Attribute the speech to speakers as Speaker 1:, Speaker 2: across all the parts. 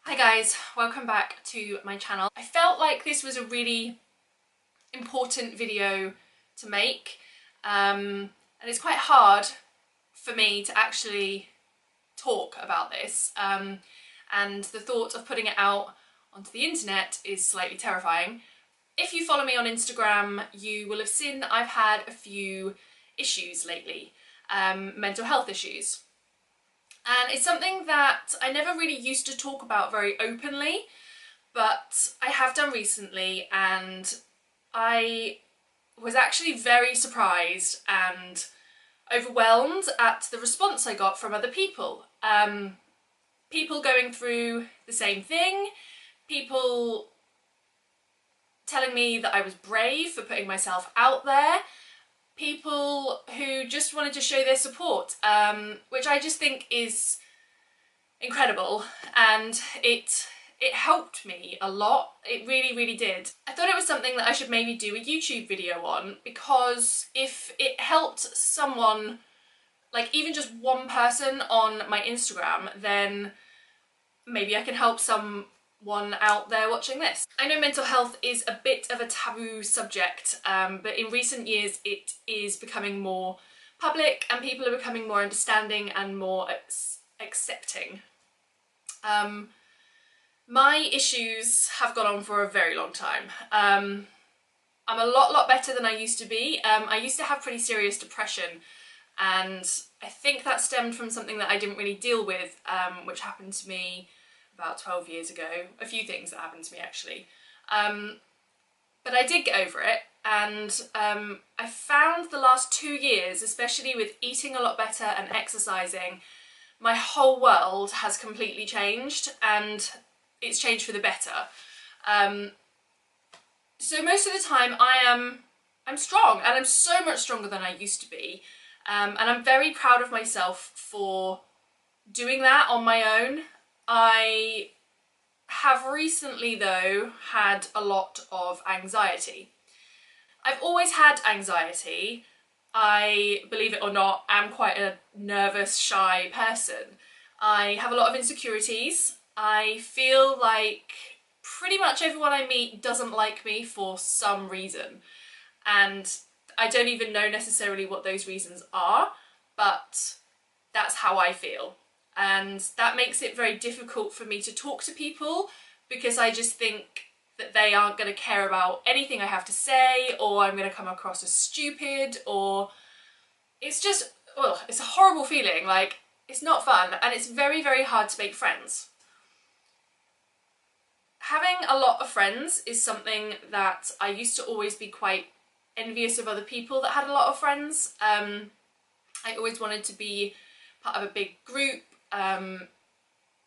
Speaker 1: Hi guys, welcome back to my channel. I felt like this was a really important video to make and it's quite hard for me to actually talk about this and the thought of putting it out onto the internet is slightly terrifying. If you follow me on Instagram, you will have seen that I've had a few issues lately, mental health issues. And it's something that I never really used to talk about very openly, but I have done recently, and I was actually very surprised and overwhelmed at the response I got from other people. People going through the same thing, people telling me that I was brave for putting myself out there, people who just wanted to show their support, which I just think is incredible, and it helped me a lot. It really did. I thought it was something that I should maybe do a YouTube video on, because if it helped someone, like even just one person on my Instagram, then maybe I can help someone out there watching this. I know mental health is a bit of a taboo subject, but in recent years it is becoming more public and people are becoming more understanding and more accepting. My issues have gone on for a very long time. I'm a lot better than I used to be. I used to have pretty serious depression, and I think that stemmed from something that I didn't really deal with, which happened to me about 12 years ago. A few things that happened to me actually. But I did get over it, and I found the last 2 years, especially with eating a lot better and exercising, my whole world has completely changed, and it's changed for the better. So most of the time I'm strong, and I'm so much stronger than I used to be, and I'm very proud of myself for doing that on my own. I have recently though had a lot of anxiety. I've always had anxiety. I, believe it or not, am quite a nervous, shy person. I have a lot of insecurities. I feel like pretty much everyone I meet doesn't like me for some reason, and I don't even know necessarily what those reasons are, but that's how I feel. And that makes it very difficult for me to talk to people, because I just think that they aren't going to care about anything I have to say, or I'm going to come across as stupid, or it's just, ugh, it's a horrible feeling. Like, it's not fun, and it's very hard to make friends. Having a lot of friends is something that I used to always be quite envious of other people that had a lot of friends. I always wanted to be part of a big group, and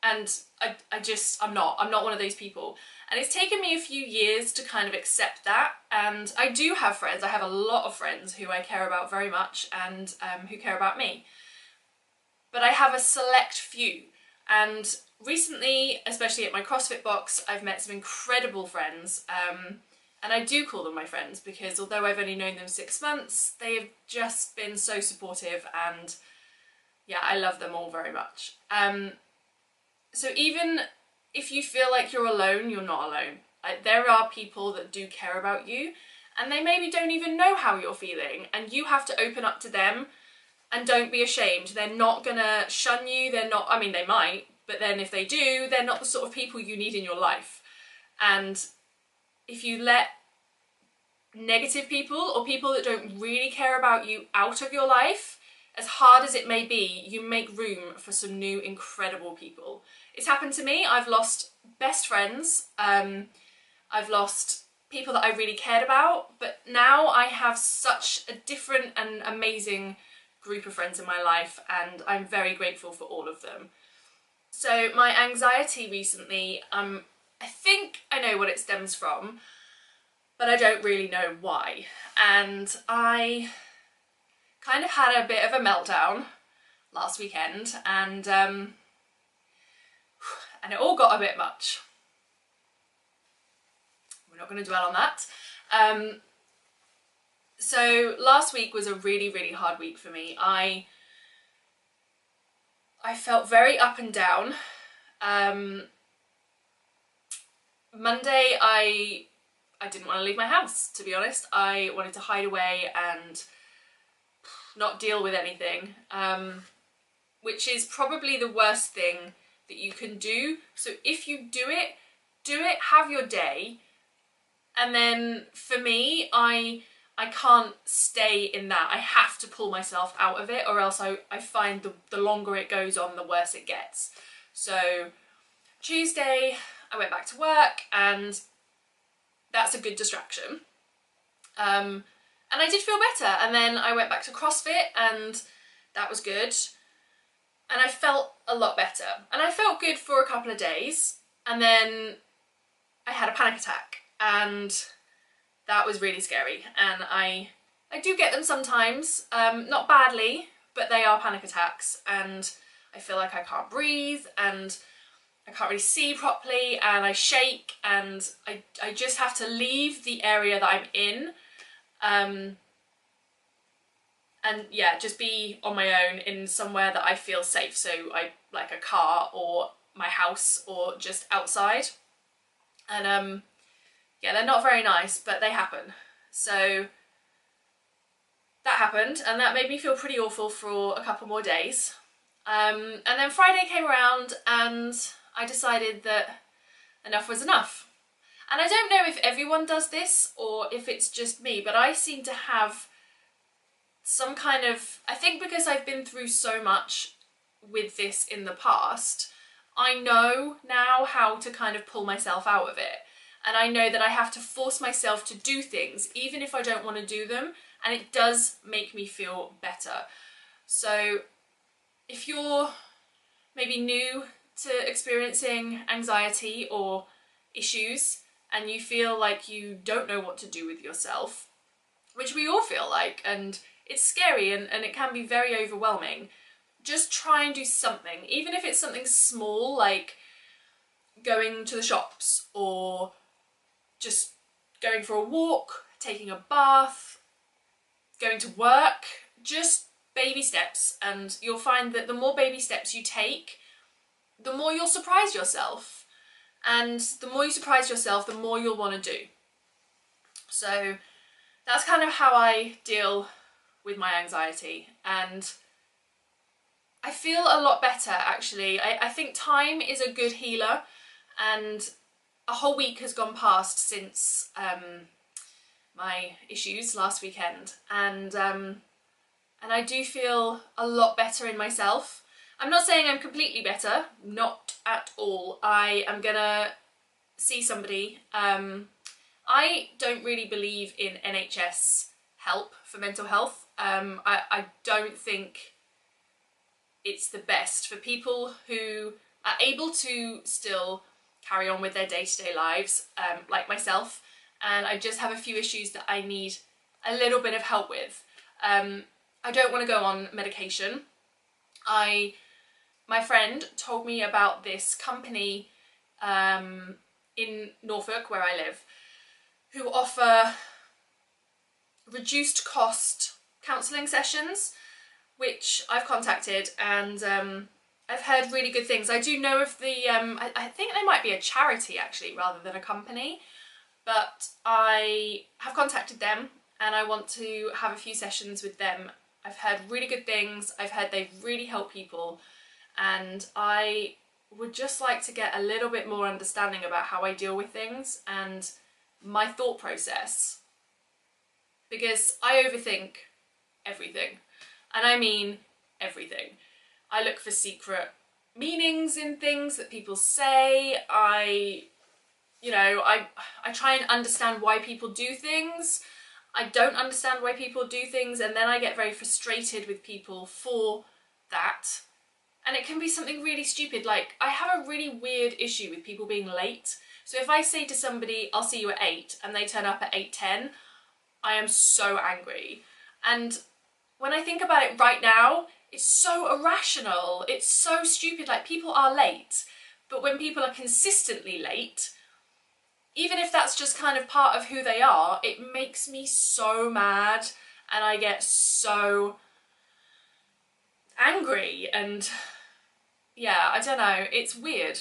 Speaker 1: I'm not one of those people. And it's taken me a few years to kind of accept that, and I do have friends. I have a lot of friends who I care about very much, and who care about me. But I have a select few, and recently, especially at my CrossFit box, I've met some incredible friends, and I do call them my friends, because although I've only known them 6 months, they have just been so supportive, and yeah, I love them all very much. So even if you feel like you're alone, you're not alone. There are people that do care about you, and they maybe don't even know how you're feeling, and you have to open up to them, and don't be ashamed. They're not gonna shun you, they're not, I mean they might, but then if they do, they're not the sort of people you need in your life. And if you let negative people, or people that don't really care about you, out of your life, as hard as it may be, you make room for some new incredible people. It's happened to me. I've lost best friends, I've lost people that I really cared about, but now I have such a different and amazing group of friends in my life, and I'm very grateful for all of them. So my anxiety recently, I think I know what it stems from, but I don't really know why. And I kind of had a bit of a meltdown last weekend, and it all got a bit much. We're not going to dwell on that. So last week was a really hard week for me. I felt very up and down. Monday I didn't want to leave my house, to be honest. I wanted to hide away and not deal with anything, which is probably the worst thing that you can do. So if you do it, have your day. And then for me, I can't stay in that. I have to pull myself out of it, or else I find the longer it goes on, the worse it gets. So Tuesday, I went back to work, and that's a good distraction. And I did feel better. And then I went back to CrossFit, and that was good. And I felt a lot better. And I felt good for a couple of days. And then I had a panic attack, and that was really scary. And I do get them sometimes, not badly, but they are panic attacks, and I feel like I can't breathe, and I can't really see properly, and I shake, and I just have to leave the area that I'm in, and yeah, just be on my own in somewhere that I feel safe. So like a car or my house or just outside. And yeah, they're not very nice, but they happen. So that happened, and that made me feel pretty awful for a couple more days. And then Friday came around, and I decided that enough was enough. And I don't know if everyone does this or if it's just me, but I seem to have some kind of, I think because I've been through so much with this in the past, I know now how to kind of pull myself out of it. And I know that I have to force myself to do things, even if I don't want to do them, and it does make me feel better. So if you're maybe new to experiencing anxiety or issues, and you feel like you don't know what to do with yourself, which we all feel like, and it's scary and it can be very overwhelming, just try and do something, even if it's something small, like going to the shops, or just going for a walk, taking a bath, going to work. Just baby steps, and you'll find that the more baby steps you take, the more you'll surprise yourself, and the more you surprise yourself, the more you'll want to do. So that's kind of how I deal with my anxiety, and I feel a lot better actually. I think time is a good healer, and a whole week has gone past since my issues last weekend, and I do feel a lot better in myself. I'm not saying I'm completely better, not at all. I am gonna see somebody. I don't really believe in NHS help for mental health. I don't think it's the best for people who are able to still carry on with their day-to-day lives, like myself, and I just have a few issues that I need a little bit of help with. I don't want to go on medication. My friend told me about this company in Norfolk, where I live, who offer reduced cost counselling sessions, which I've contacted, and I've heard really good things. I do know of the, I think they might be a charity actually rather than a company, but I have contacted them and I want to have a few sessions with them. I've heard really good things. I've heard they really help people, and I would just like to get a little bit more understanding about how I deal with things and my thought process, because I overthink everything, and I mean everything. I look for secret meanings in things that people say. I try and understand why people do things. I don't understand why people do things, and then I get very frustrated with people for that. And it can be something really stupid, like I have a really weird issue with people being late. So if I say to somebody, I'll see you at 8, and they turn up at 8:10, I am so angry. And when I think about it right now, it's so irrational. It's so stupid. Like, people are late, but when people are consistently late, even if that's just kind of part of who they are, it makes me so mad, and I get so angry, and yeah, I don't know, it's weird.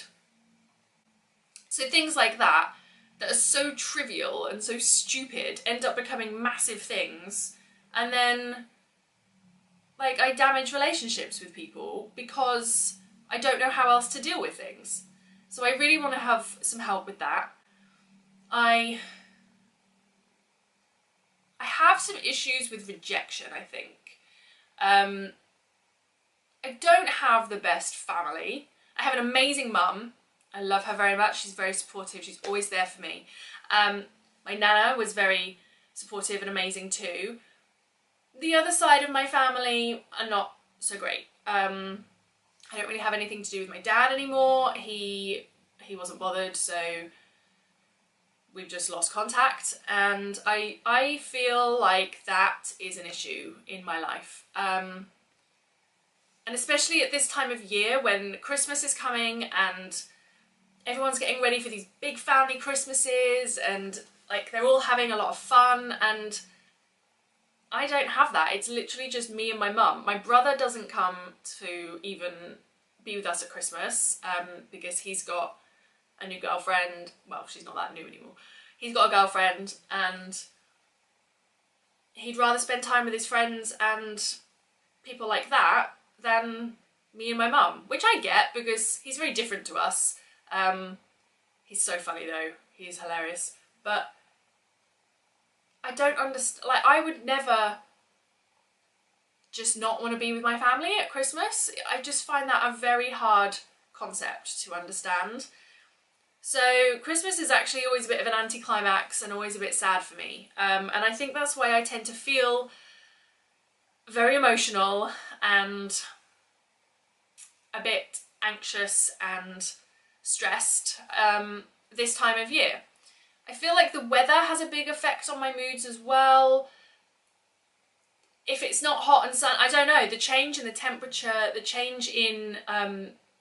Speaker 1: So things like that that are so trivial and so stupid end up becoming massive things, and then like I damage relationships with people because I don't know how else to deal with things. So I really want to have some help with that. I have some issues with rejection, I think. I don't have the best family. I have an amazing mum. I love her very much. She's very supportive. She's always there for me. My nana was very supportive and amazing too. The other side of my family are not so great. I don't really have anything to do with my dad anymore. He wasn't bothered, so we've just lost contact, and I feel like that is an issue in my life. And especially at this time of year when Christmas is coming and everyone's getting ready for these big family Christmases, and like they're all having a lot of fun, and I don't have that. It's literally just me and my mum. My brother doesn't come to even be with us at Christmas because he's got a new girlfriend. Well, she's not that new anymore. He's got a girlfriend, and he'd rather spend time with his friends and people like that than me and my mum, which I get because he's very different to us. He's so funny though. He's hilarious. But I don't understand, like I would never just not want to be with my family at Christmas. I just find that a very hard concept to understand. So Christmas is actually always a bit of an anticlimax and always a bit sad for me. And I think that's why I tend to feel very emotional and a bit anxious and stressed this time of year. I feel like the weather has a big effect on my moods as well. If it's not hot and sun, I don't know, the change in the temperature, the change in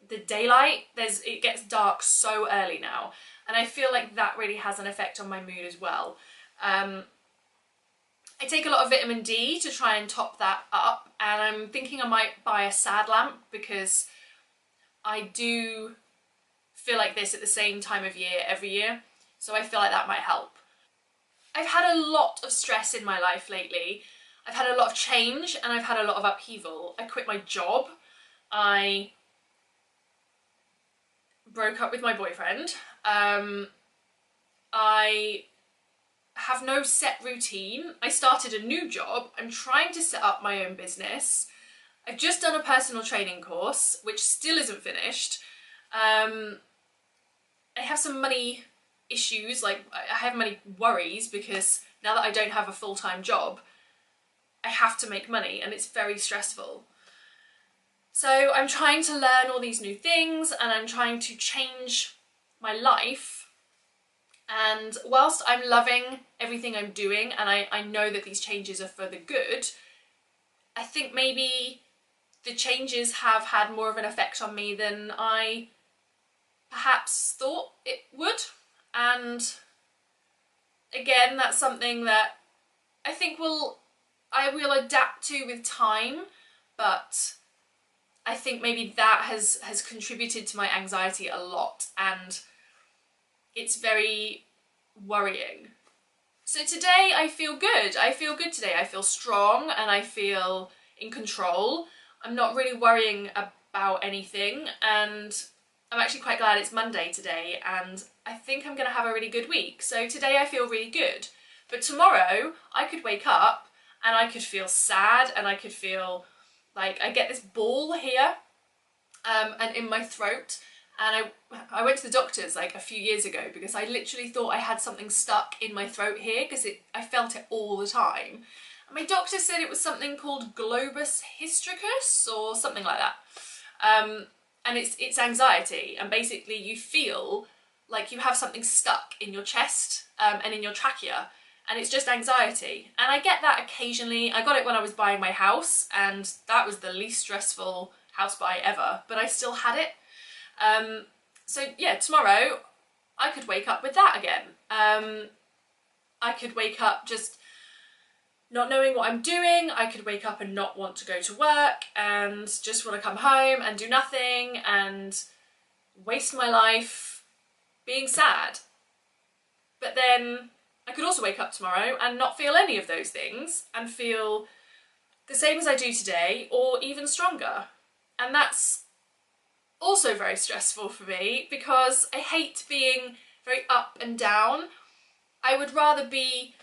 Speaker 1: the daylight, it gets dark so early now, and I feel like that really has an effect on my mood as well. I take a lot of vitamin D to try and top that up, and I'm thinking I might buy a sad lamp because I do feel like this at the same time of year every year, so I feel like that might help. I've had a lot of stress in my life lately. I've had a lot of change and I've had a lot of upheaval. I quit my job. I broke up with my boyfriend. I have no set routine. I started a new job. I'm trying to set up my own business. I've just done a personal training course, which still isn't finished. I have some money issues, like I have money worries because now that I don't have a full-time job, I have to make money and it's very stressful. So I'm trying to learn all these new things and I'm trying to change my life. And whilst I'm loving everything I'm doing and I know that these changes are for the good, I think maybe the changes have had more of an effect on me than I perhaps thought it would. And again, that's something that I think I will adapt to with time, but I think maybe that has contributed to my anxiety a lot, and it's very worrying. So today I feel good. I feel good today. I feel strong and I feel in control. I'm not really worrying about anything, and I'm actually quite glad it's Monday today, and I think I'm going to have a really good week. So today I feel really good. But tomorrow I could wake up and I could feel sad, and I could feel like I get this ball here and in my throat. And I went to the doctors like a few years ago because I literally thought I had something stuck in my throat here because I felt it all the time. And my doctor said it was something called globus hystricus or something like that. And it's anxiety, and basically you feel like you have something stuck in your chest and in your trachea, and it's just anxiety. And I get that occasionally. I got it when I was buying my house, and that was the least stressful house buy ever, but I still had it. So yeah, tomorrow I could wake up with that again. I could wake up just not knowing what I'm doing. I could wake up and not want to go to work and just want to come home and do nothing and waste my life being sad. But then I could also wake up tomorrow and not feel any of those things and feel the same as I do today or even stronger. And that's also very stressful for me because I hate being very up and down. I would rather be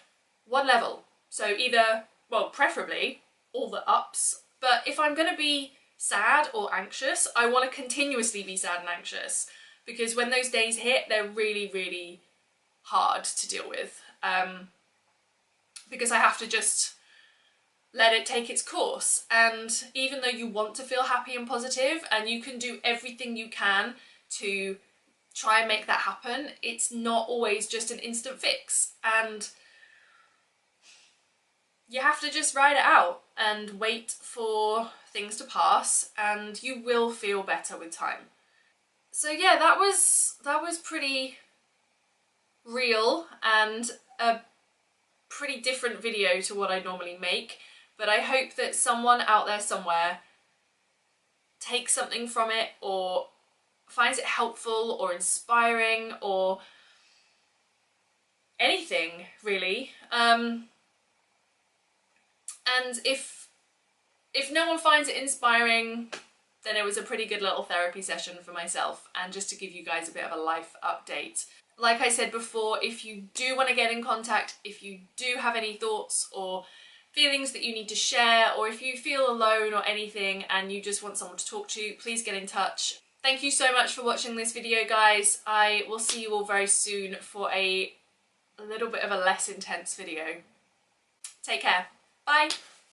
Speaker 1: one level. So either, well, preferably all the ups, but if I'm going to be sad or anxious, I want to continuously be sad and anxious, because when those days hit, they're really, really hard to deal with, because I have to just let it take its course. And even though you want to feel happy and positive and you can do everything you can to try and make that happen, it's not always just an instant fix, and you have to just ride it out and wait for things to pass, and you will feel better with time. So yeah, that was pretty real and a pretty different video to what I normally make, but I hope that someone out there somewhere takes something from it or finds it helpful or inspiring or anything really. And if no one finds it inspiring, then it was a pretty good little therapy session for myself, and just to give you guys a bit of a life update. Like I said before, if you do want to get in contact, if you do have any thoughts or feelings that you need to share, or if you feel alone or anything and you just want someone to talk to, please get in touch. Thank you so much for watching this video, guys. I will see you all very soon for a little bit of a less intense video. Take care. Bye.